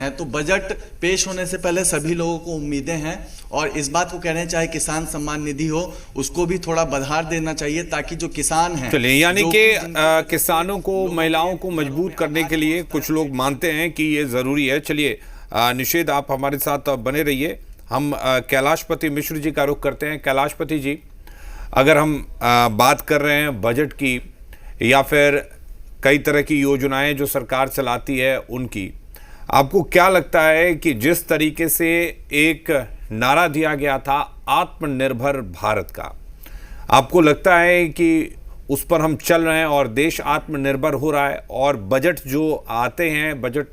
हैं। तो बजट पेश होने से पहले सभी लोगों को उम्मीदें हैं और इस बात को कह रहे हैं चाहे किसान सम्मान निधि हो उसको भी थोड़ा बढ़ा देना चाहिए ताकि जो किसान हैं, चलिए, यानी कि किसानों को, महिलाओं को मजबूत करने के लिए कुछ लोग मानते हैं कि ये जरूरी है। चलिए निषेध, आप हमारे साथ बने रहिए। हम कैलाशपति मिश्र जी का रुख करते हैं। कैलाशपति जी, अगर हम बात कर रहे हैं बजट की या फिर कई तरह की योजनाएं जो सरकार चलाती है उनकी, आपको क्या लगता है कि जिस तरीके से एक नारा दिया गया था आत्मनिर्भर भारत का, आपको लगता है कि उस पर हम चल रहे हैं और देश आत्मनिर्भर हो रहा है? और बजट जो आते हैं, बजट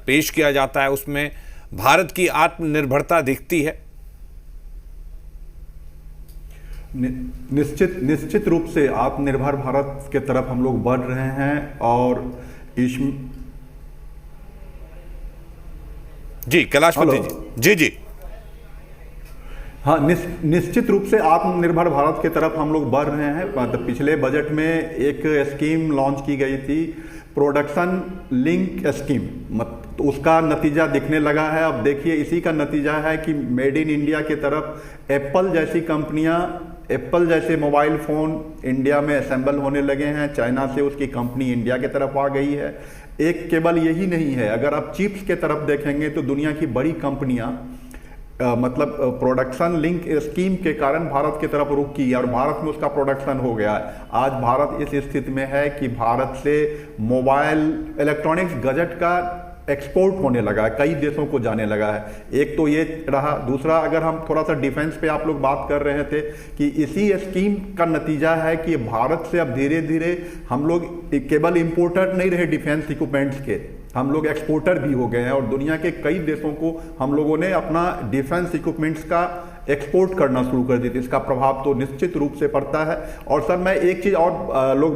पेश किया जाता है, उसमें भारत की आत्मनिर्भरता दिखती है? निश्चित रूप से आत्मनिर्भर भारत के तरफ हम लोग बढ़ रहे हैं और इस जी कैलाशपति जी जी हाँ, निश्चित रूप से आत्मनिर्भर भारत के तरफ हम लोग बढ़ रहे हैं। मतलब पिछले बजट में एक स्कीम लॉन्च की गई थी, प्रोडक्शन लिंक स्कीम, तो उसका नतीजा दिखने लगा है। अब देखिए, इसी का नतीजा है कि मेड इन इंडिया की तरफ एप्पल जैसी कंपनियां, एप्पल जैसे मोबाइल फ़ोन इंडिया में असेंबल होने लगे हैं। चाइना से उसकी कंपनी इंडिया की तरफ आ गई है। एक केवल यही नहीं है, अगर आप चिप्स के तरफ देखेंगे तो दुनिया की बड़ी कंपनियां मतलब प्रोडक्शन लिंक स्कीम के कारण भारत की तरफ रुख की और भारत में उसका प्रोडक्शन हो गया है। आज भारत इस स्थिति में है कि भारत से मोबाइल इलेक्ट्रॉनिक्स गैजेट का एक्सपोर्ट होने लगा है, कई देशों को जाने लगा है। एक तो ये रहा। दूसरा, अगर हम थोड़ा सा डिफेंस पे आप लोग बात कर रहे थे कि इसी स्कीम का नतीजा है कि भारत से अब धीरे धीरे हम लोग केवल इंपोर्टर नहीं रहे डिफेंस इक्विपमेंट्स के, हम लोग एक्सपोर्टर भी हो गए हैं और दुनिया के कई देशों को हम लोगों ने अपना डिफेंस इक्विपमेंट्स का एक्सपोर्ट करना शुरू कर दी थी। इसका प्रभाव तो निश्चित रूप से पड़ता है। और सर, मैं एक चीज़ और,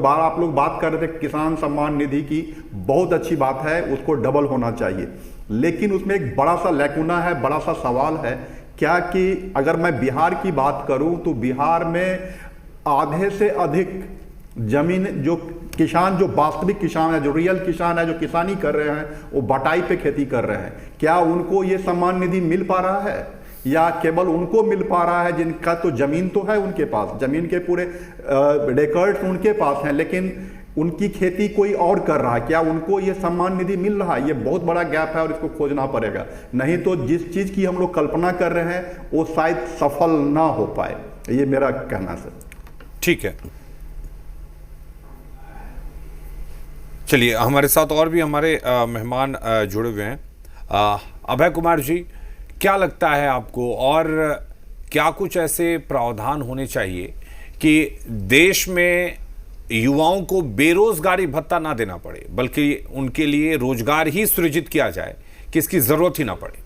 आप लोग बात कर रहे थे किसान सम्मान निधि की, बहुत अच्छी बात है, उसको डबल होना चाहिए। लेकिन उसमें एक बड़ा सा लैकुना है, बड़ा सा सवाल है क्या कि अगर मैं बिहार की बात करूं तो बिहार में आधे से अधिक जमीन जो किसान, जो वास्तविक किसान है, जो रियल किसान है, जो किसानी कर रहे हैं, वो बटाई पे खेती कर रहे हैं। क्या उनको ये सम्मान निधि मिल पा रहा है या केवल उनको मिल पा रहा है जिनका तो जमीन तो है उनके पास, जमीन के पूरे रिकॉर्ड्स उनके पास हैं, लेकिन उनकी खेती कोई और कर रहा है? क्या उनको ये सम्मान निधि मिल रहा है? ये बहुत बड़ा गैप है और इसको खोजना पड़ेगा। नहीं तो जिस चीज़ की हम लोग कल्पना कर रहे हैं वो शायद सफल ना हो पाए। ये मेरा कहना सर। ठीक है, चलिए हमारे साथ और भी हमारे मेहमान जुड़े हुए हैं। अभय कुमार जी, क्या लगता है आपको, और क्या कुछ ऐसे प्रावधान होने चाहिए कि देश में युवाओं को बेरोजगारी भत्ता ना देना पड़े बल्कि उनके लिए रोजगार ही सृजित किया जाए कि इसकी जरूरत ही ना पड़े?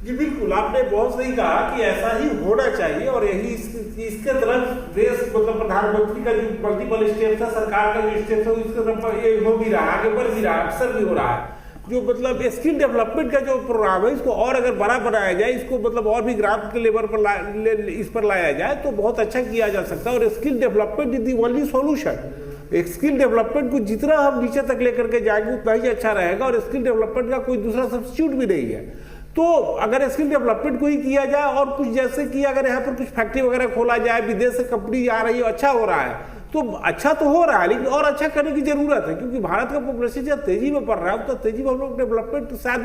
जी बिल्कुल, आपने बहुत सही कहा कि ऐसा ही होना चाहिए और यही इसके तरफ देश, मतलब प्रधानमंत्री का जो मल्टीपल स्टेप्स है, सरकार का जो स्टेप्स है, इसके तरफ ये हो भी रहा है, आगे बढ़ भी रहा है, अक्सर भी हो रहा है। जो मतलब स्किल डेवलपमेंट का जो प्रोग्राम है, इसको और अगर बड़ा बनाया जाए, इसको मतलब और भी ग्राम के लेवल पर इस पर लाया जाए तो बहुत अच्छा किया जा सकता है। और skill development is the only solution. एक स्किल डेवलपमेंट को जितना हम नीचे तक लेकर के जाएंगे उतना ही अच्छा रहेगा और स्किल डेवलपमेंट का कोई दूसरा सब्स्टिट्यूट भी नहीं है। तो अगर स्किल डेवलपमेंट को ही किया जाए और कुछ जैसे कि अगर यहाँ पर कुछ फैक्ट्री वगैरह खोला जाए, विदेश से कंपनी आ रही है, अच्छा हो रहा है, तो अच्छा तो हो रहा है, लेकिन और अच्छा करने की जरूरत है क्योंकि भारत का पॉपुलेशन जब तेजी में बढ़ रहा है तो तेजी में हम लोग डेवलपमेंट शायद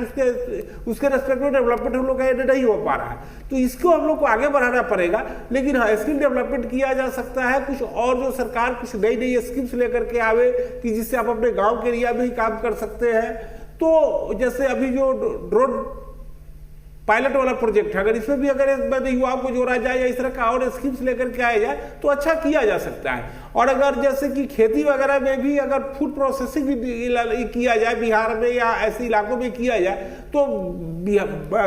उसके रेस्पेक्ट में डेवलपमेंट हम लोग का नहीं हो पा रहा है। तो इसको हम लोग को आगे बढ़ाना पड़ेगा। लेकिन हाँ, स्किल डेवलपमेंट किया जा सकता है कुछ और, जो सरकार कुछ नई नई स्कीम्स लेकर के आवे कि जिससे आप अपने गाँव के एरिया में ही काम कर सकते हैं। तो जैसे अभी जो ड्रोन पायलट वाला प्रोजेक्ट है, अगर इसमें भी अगर युवाओं को जोड़ा जाए या इस तरह का और स्कीम्स लेकर के आया जाए तो अच्छा किया जा सकता है। और अगर जैसे कि खेती वगैरह में भी अगर फूड प्रोसेसिंग भी किया जाए बिहार में या ऐसे इलाकों में किया जाए तो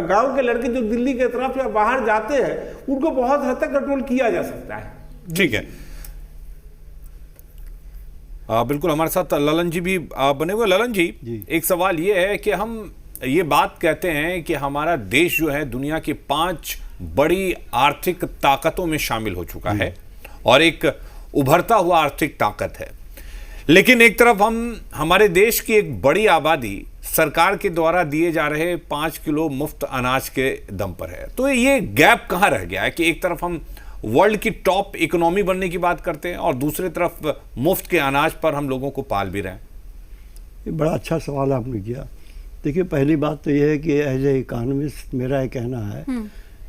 गांव के लड़के जो दिल्ली की तरफ या बाहर जाते हैं उनको बहुत हद तक कंट्रोल किया जा सकता है। ठीक है, बिल्कुल। हमारे साथ ललन जी भी बने हुए। ललन जी, एक सवाल ये है कि हम ये बात कहते हैं कि हमारा देश जो है दुनिया की 5 बड़ी आर्थिक ताकतों में शामिल हो चुका है और एक उभरता हुआ आर्थिक ताकत है, लेकिन एक तरफ हमारे देश की एक बड़ी आबादी सरकार के द्वारा दिए जा रहे 5 किलो मुफ्त अनाज के दम पर है, तो ये गैप कहां रह गया है कि एक तरफ हम वर्ल्ड की टॉप इकोनॉमी बनने की बात करते हैं और दूसरी तरफ मुफ्त के अनाज पर हम लोगों को पाल भी रहे हैं। ये बड़ा अच्छा सवाल आपने किया। देखिए, पहली बात तो ये है कि एज ए इकोनॉमिस्ट मेरा ये कहना है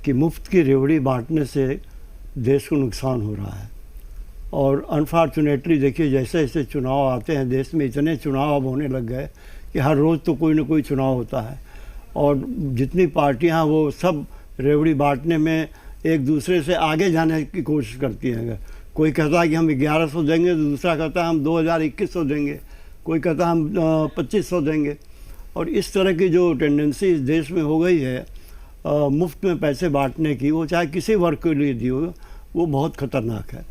कि मुफ्त की रेवड़ी बांटने से देश को नुकसान हो रहा है। और अनफॉर्चुनेटली देखिए, जैसे जैसे चुनाव आते हैं देश में, इतने चुनाव अब होने लग गए कि हर रोज़ तो कोई ना कोई चुनाव होता है और जितनी पार्टियां वो सब रेवड़ी बांटने में एक दूसरे से आगे जाने की कोशिश करती हैं। कोई कहता है कि हम 1100 देंगे, तो दूसरा कहता है हम 2100 देंगे, कोई कहता है हम 2500 देंगे। और इस तरह की जो टेंडेंसी इस देश में हो गई है मुफ्त में पैसे बांटने की, वो चाहे किसी वर्ग के लिए दी हो, वो बहुत ख़तरनाक है।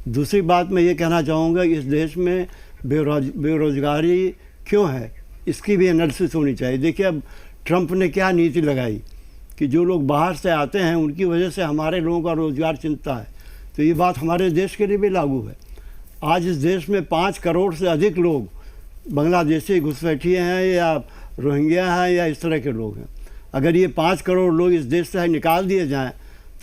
दूसरी बात मैं ये कहना चाहूँगा, इस देश में बेरोज़गारी क्यों है, इसकी भी एनालिसिस होनी चाहिए। देखिए, अब ट्रंप ने क्या नीति लगाई कि जो लोग बाहर से आते हैं उनकी वजह से हमारे लोगों का रोज़गार चिंता है, तो ये बात हमारे देश के लिए भी लागू है। आज इस देश में 5 करोड़ से अधिक लोग बांग्लादेशी घुसपैठिए हैं या रोहिंग्या हैं या इस तरह के लोग हैं। अगर ये 5 करोड़ लोग इस देश से निकाल दिए जाएं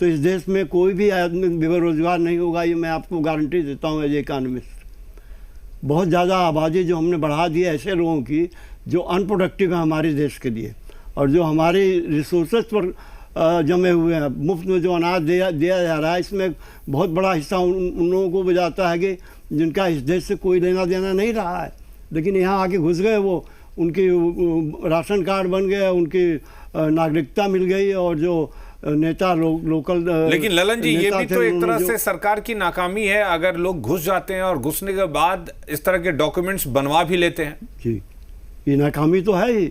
तो इस देश में कोई भी आदमी बेरोजगार नहीं होगा, ये मैं आपको गारंटी देता हूँ एज ए इकोनॉमिस्ट। बहुत ज़्यादा आबादी जो हमने बढ़ा दी है ऐसे लोगों की जो अनप्रोडक्टिव है हमारे देश के लिए, और जो हमारे रिसोर्सेज पर जमे हुए हैं। मुफ्त में जो अनाज दिया जा रहा है, इसमें बहुत बड़ा हिस्सा उन लोगों को भी जाता है कि जिनका इस देश से कोई लेना देना नहीं रहा है, लेकिन यहाँ आके घुस गए, वो उनकी राशन कार्ड बन गया, उनकी नागरिकता मिल गई, और जो नेता लोकल लेकिन ललन जी, ये भी तो एक तरह से सरकार की नाकामी है। अगर लोग घुस जाते हैं और घुसने के बाद इस तरह के डॉक्यूमेंट्स बनवा भी लेते हैं। जी, ये नाकामी तो है ही,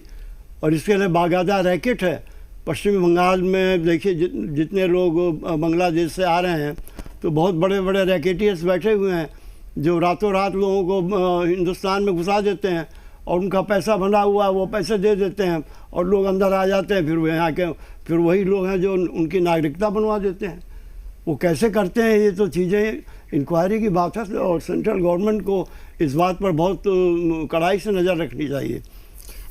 और इसके लिए बाकायदा रैकेट है। पश्चिमी बंगाल में देखिए, जितने लोग बांग्लादेश से आ रहे हैं तो बहुत बड़े बड़े रैकेटियर्स बैठे हुए हैं जो रातों रात लोगों को हिंदुस्तान में घुसा देते हैं, और उनका पैसा बना हुआ है, वो पैसे दे देते हैं और लोग अंदर आ जाते हैं। फिर वो यहाँ के फिर वही लोग हैं जो उनकी नागरिकता बनवा देते हैं। वो कैसे करते हैं, ये तो चीज़ें इंक्वायरी की बात है, और सेंट्रल गवर्नमेंट को इस बात पर बहुत कड़ाई से नज़र रखनी चाहिए।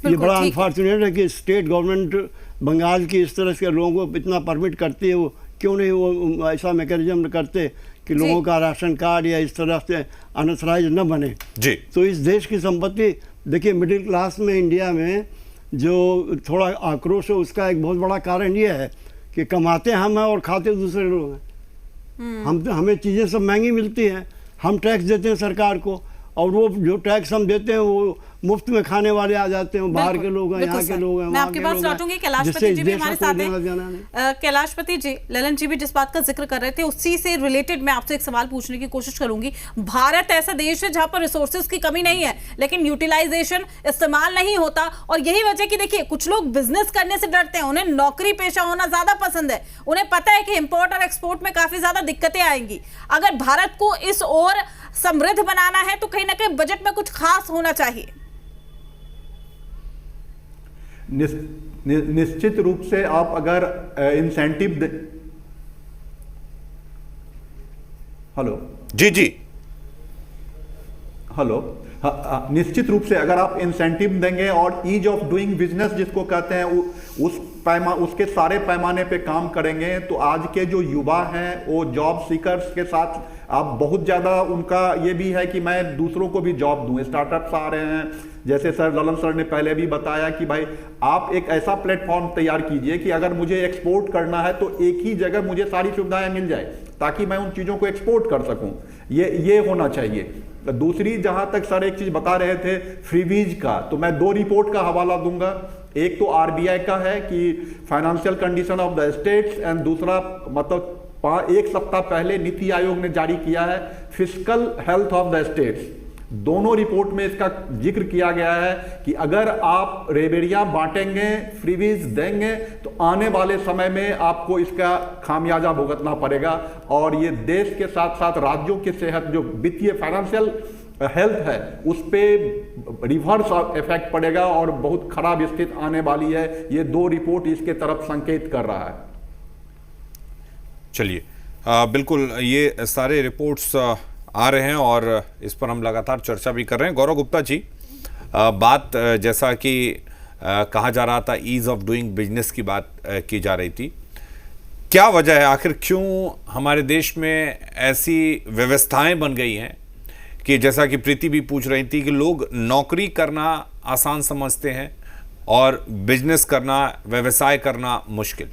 ये बड़ा अनफॉर्चुनेट है कि स्टेट गवर्नमेंट बंगाल की इस तरह के लोगों को इतना परमिट करती है। वो क्यों नहीं वो ऐसा मैकेनिज्म करते कि लोगों का राशन कार्ड या इस तरह से अनऑथराइज न बने जी। तो इस देश की संपत्ति देखिए, मिडिल क्लास में इंडिया में जो थोड़ा आक्रोश है, उसका एक बहुत बड़ा कारण ये है कि कमाते हम हैं और खाते दूसरे लोग हैं। हमें चीज़ें सब महंगी मिलती हैं, हम टैक्स देते हैं सरकार को, और वो जो टैक्स हम देते हैं वो मुफ्त में खाने वाले आ जाते हैं, बाहर के लोग हैं, यहाँ के लोग हैं, मैं आपके पास लौटूंगी। कैलाशपति जी भी हमारे साथ हैं। कैलाशपति जी, ललन जी भी जिस बात का जिक्र कर रहे थे उसी से रिलेटेड मैं आपसे एक सवाल पूछने की कोशिश करूंगी। भारत ऐसा देश है जहां पर रिसोर्सेज की कमी नहीं है, लेकिन यूटिलाइजेशन इस्तेमाल नहीं होता, और यही वजह कि देखिए कुछ लोग बिजनेस करने से डरते हैं, उन्हें नौकरी पेशा होना ज्यादा पसंद है, उन्हें पता है कि इंपोर्ट और एक्सपोर्ट में काफी ज्यादा दिक्कतें आएंगी। अगर भारत को इस ओर समृद्ध बनाना है तो कहीं ना कहीं बजट में कुछ खास होना चाहिए। निश्चित रूप से आप अगर इंसेंटिव हेलो जी जी हेलो निश्चित रूप से अगर आप इंसेंटिव देंगे और ईज ऑफ डूइंग बिजनेस जिसको कहते हैं उसके सारे पैमाने पे काम करेंगे, तो आज के जो युवा हैं वो जॉब सीकर्स के साथ आप बहुत ज़्यादा उनका ये भी है कि मैं दूसरों को भी जॉब दूं। स्टार्टअप्स आ रहे हैं, जैसे सर ललन सर ने पहले भी बताया कि भाई आप एक ऐसा प्लेटफॉर्म तैयार कीजिए कि अगर मुझे एक्सपोर्ट करना है तो एक ही जगह मुझे सारी सुविधाएं मिल जाए ताकि मैं उन चीज़ों को एक्सपोर्ट कर सकूं। ये होना चाहिए। दूसरी, जहां तक सर एक चीज बता रहे थे फ्रीबीज का, तो मैं 2 रिपोर्ट का हवाला दूंगा। एक तो आरबीआई का है कि financial condition of the states, and दूसरा मतलब 1 सप्ताह पहले नीति आयोग ने जारी किया है fiscal health of the states. दोनों रिपोर्ट में इसका जिक्र किया गया है कि अगर आप रेबेड़ियां बांटेंगे, फ्रीबीज देंगे, तो आने वाले समय में आपको इसका खामियाजा भुगतना पड़ेगा, और ये देश के साथ साथ राज्यों की सेहत, जो वित्तीय फाइनेंशियल हेल्थ है, उस पर रिवर्स इफेक्ट पड़ेगा और बहुत खराब स्थिति आने वाली है। ये 2 रिपोर्ट इसके तरफ संकेत कर रहा है। चलिए, बिल्कुल ये सारे रिपोर्ट्स आ रहे हैं और इस पर हम लगातार चर्चा भी कर रहे हैं। गौरव गुप्ता जी, बात जैसा कि कहा जा रहा था, ईज ऑफ डूइंग बिजनेस की बात की जा रही थी, क्या वजह है, आखिर क्यों हमारे देश में ऐसी व्यवस्थाएं बन गई हैं कि जैसा कि प्रीति भी पूछ रही थी कि लोग नौकरी करना आसान समझते हैं और बिजनेस करना, व्यवसाय करना मुश्किल?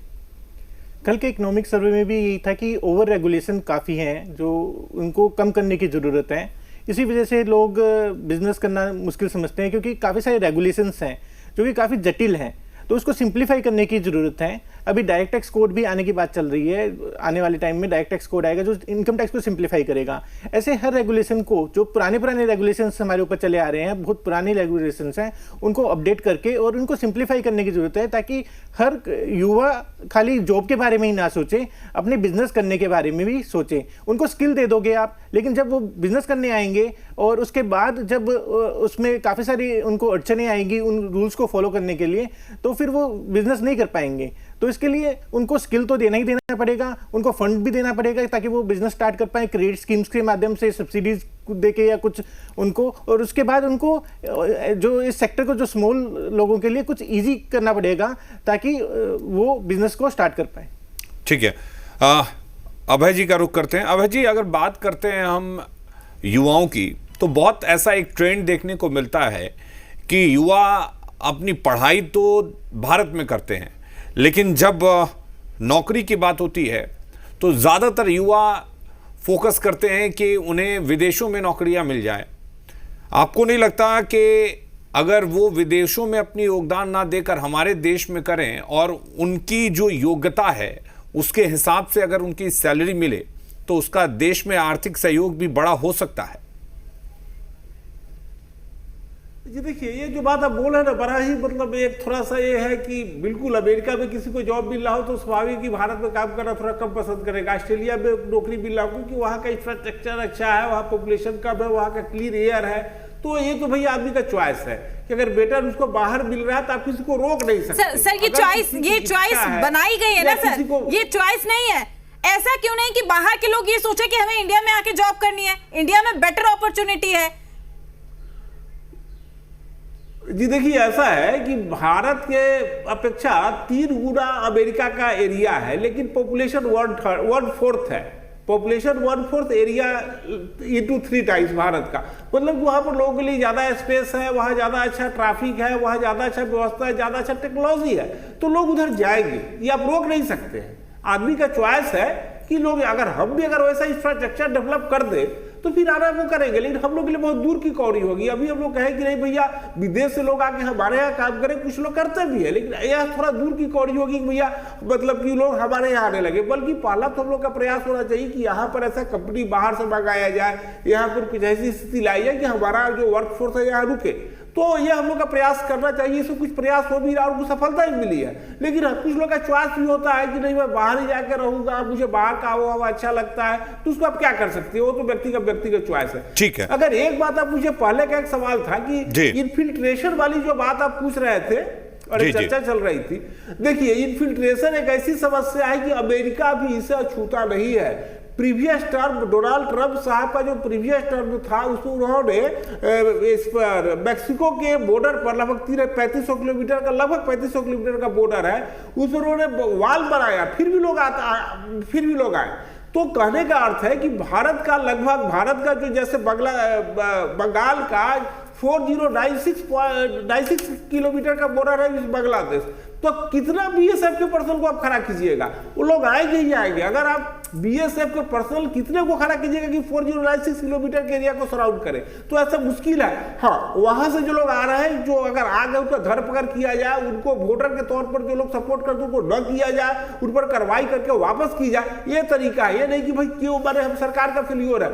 कल के इकोनॉमिक सर्वे में भी यही था कि ओवर रेगुलेशन काफ़ी हैं जो उनको कम करने की ज़रूरत है। इसी वजह से लोग बिजनेस करना मुश्किल समझते हैं, क्योंकि काफ़ी सारे रेगुलेशंस हैं जो कि काफ़ी जटिल हैं, तो उसको सिंप्लीफाई करने की ज़रूरत है। अभी डायरेक्ट टैक्स कोड भी आने की बात चल रही है, आने वाले टाइम में डायरेक्ट टैक्स कोड आएगा जो इनकम टैक्स को सिंप्लीफाई करेगा। ऐसे हर रेगुलेशन को, जो पुराने रेगुलेशंस हमारे ऊपर चले आ रहे हैं, बहुत पुराने रेगुलेशंस हैं, उनको अपडेट करके और उनको सिंप्लीफाई करने की ज़रूरत है, ताकि हर युवा खाली जॉब के बारे में ही ना सोचे, अपने बिजनेस करने के बारे में भी सोचे। उनको स्किल दे दोगे आप, लेकिन जब वो बिजनेस करने आएंगे और उसके बाद जब उसमें काफ़ी सारी उनको अड़चनें आएंगी उन रूल्स को फॉलो करने के लिए, तो फिर वो बिजनेस नहीं कर पाएंगे। तो इसके लिए उनको स्किल तो देना ही देना पड़ेगा, उनको फंड भी देना पड़ेगा ताकि वो बिजनेस स्टार्ट कर पाए, क्रेडिट स्कीम्स के माध्यम से, सब्सिडीज देके या कुछ उनको, और उसके बाद उनको जो इस सेक्टर को, जो स्मॉल लोगों के लिए कुछ इजी करना पड़ेगा ताकि वो बिजनेस को स्टार्ट कर पाए। ठीक है, अभय जी का रुख करते हैं। अभय जी, अगर बात करते हैं हम युवाओं की, तो बहुत ऐसा एक ट्रेंड देखने को मिलता है कि युवा अपनी पढ़ाई तो भारत में करते हैं, लेकिन जब नौकरी की बात होती है तो ज़्यादातर युवा फोकस करते हैं कि उन्हें विदेशों में नौकरियां मिल जाए। आपको नहीं लगता कि अगर वो विदेशों में अपनी योगदान ना देकर हमारे देश में करें और उनकी जो योग्यता है उसके हिसाब से अगर उनकी सैलरी मिले तो उसका देश में आर्थिक सहयोग भी बड़ा हो सकता है? जी देखिए, ये जो बात आप बोल रहे हैं ना, बड़ा ही मतलब एक थोड़ा सा ये है कि बिल्कुल अमेरिका में किसी को जॉब मिल रहा हो तो स्वाभाविक कि भारत में काम करना थोड़ा कम पसंद करेगा। ऑस्ट्रेलिया में नौकरी मिल रहा हो क्योंकि वहाँ का इंफ्रास्ट्रक्चर अच्छा है, वहाँ पॉपुलेशन कम है, वहाँ का क्लीन एयर है। तो ये तो भैया आदमी का चॉइस है कि अगर बेटर उसको बाहर मिल रहा है तो आप किसी को रोक नहीं सकते। सर ये चॉइस बनाई गई है ना सर, ये चॉइस नहीं है। ऐसा क्यों नहीं कि बाहर के लोग ये सोचे कि हमें इंडिया में आके जॉब करनी है, इंडिया में बेटर अपॉर्चुनिटी है? जी देखिए, ऐसा है कि भारत के अपेक्षा 3 गुना अमेरिका का एरिया है, लेकिन पॉपुलेशन 1/4 है। Population 1/4 area into 3 times Bharat का, मतलब वहाँ पर लोगों के लिए ज़्यादा स्पेस है, वहाँ ज़्यादा अच्छा ट्रैफिक है, वहाँ ज़्यादा अच्छा व्यवस्था है, ज़्यादा अच्छा टेक्नोलॉजी है, तो लोग उधर जाएंगे, ये आप रोक नहीं सकते हैं। आदमी का चॉइस है कि लोग, अगर हम भी अगर वैसा इंफ्रास्ट्रक्चर डेवलप कर दे तो फिर आना वो करेंगे, लेकिन हम लोग के लिए बहुत दूर की कौड़ी होगी। अभी हम लोग कहें कि नहीं भैया विदेश से लोग आके हमारे यहाँ काम करें, कुछ लोग करते भी है, लेकिन यह थोड़ा दूर की कौड़ी होगी भैया, मतलब कि लोग हमारे यहाँ आने लगे। बल्कि पहला तो हम लोग का प्रयास होना चाहिए कि यहाँ पर ऐसा कंपनी बाहर से मंगाया जाए, यहाँ पर कुछ ऐसी स्थिति लाई जाए कि हमारा जो वर्कफोर्स है यहाँ रुके। तो ये हम लोग का प्रयास करना चाहिए, इसमें कुछ प्रयास हो भी रहा और कुछ सफलता भी मिली है। लेकिन कुछ लोग का चॉइस भी होता है कि नहीं मैं बाहर ही जाकर रहूंगा, मुझे बाहर का हवा अच्छा लगता है, तो उसको आप क्या कर सकते हो, वो तो व्यक्तिगत चॉइस है। ठीक है। अगर एक बात आप मुझे पहले का एक सवाल था कि इन्फिल्ट्रेशन वाली जो बात आप पूछ रहे थे और एक चर्चा चल रही थी, देखिए इन्फिल्ट्रेशन एक ऐसी समस्या है कि अमेरिका भी इसे अछूता नहीं है। प्रीवियस टर्म डोनाल्ड ट्रंप साहब का जो प्रीवियस टर्म था उसमें उन्होंने इस पर मैक्सिको के बॉर्डर पर लगभग 3500 किलोमीटर का, लगभग 3500 किलोमीटर का बॉर्डर है, उस पर उन्होंने वाल बनाया, फिर भी लोग आए। तो कहने का अर्थ है कि भारत का जो जैसे बंगाल का 4096 किलोमीटर का बॉर्डर है बांग्लादेश, तो कितना बीएसएफ के पर्सनल को आप खड़ा कीजिएगा, वो लोग आएंगे ही आएंगे। अगर आप बीएसएफ के पर्सनल कितने को खड़ा कीजिएगा कि 4096 किलोमीटर के एरिया को सराउंड करें, तो ऐसा मुश्किल है। हाँ, वहां से जो लोग आ रहे हैं, जो अगर आ गए उनका धरपकड़ किया जाए, उनको वोटर के तौर पर जो लोग सपोर्ट करते हैं उनको न किया जाए, उन पर कार्रवाई करके वापस की जाए, ये तरीका है। ये नहीं कि भाई क्यों माने हम सरकार का फेल्योर है,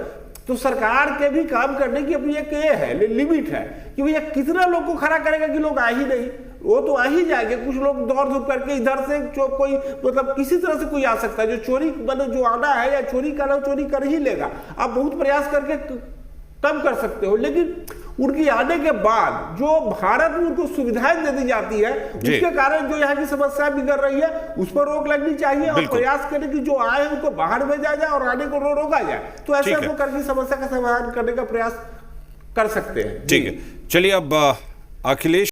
तो सरकार के भी काम करने की अपनी एक ये है लिमिट है कि भैया कितना लोग को खड़ा करेगा कि लोग आ ही नहीं, वो तो आ ही जाएंगे। कुछ लोग दौड़ धूप करके इधर से जो कोई मतलब किसी तरह से कोई आ सकता है, जो चोरी मतलब जो आना है या चोरी करना चोरी कर ही लेगा। आप बहुत प्रयास करके तब कर सकते हो, लेकिन उनकी आने के बाद जो भारत में उनको सुविधाएं दे दी जाती है, उसके कारण जो यहाँ की समस्या बिगड़ रही है उस पर रोक लगनी चाहिए और प्रयास करें कि जो आए उनको बाहर भेजा जाए और आने को रोका जाए। तो ऐसे हम करके समस्या का समाधान करने का प्रयास कर सकते हैं। ठीक है, चलिए अब अखिलेश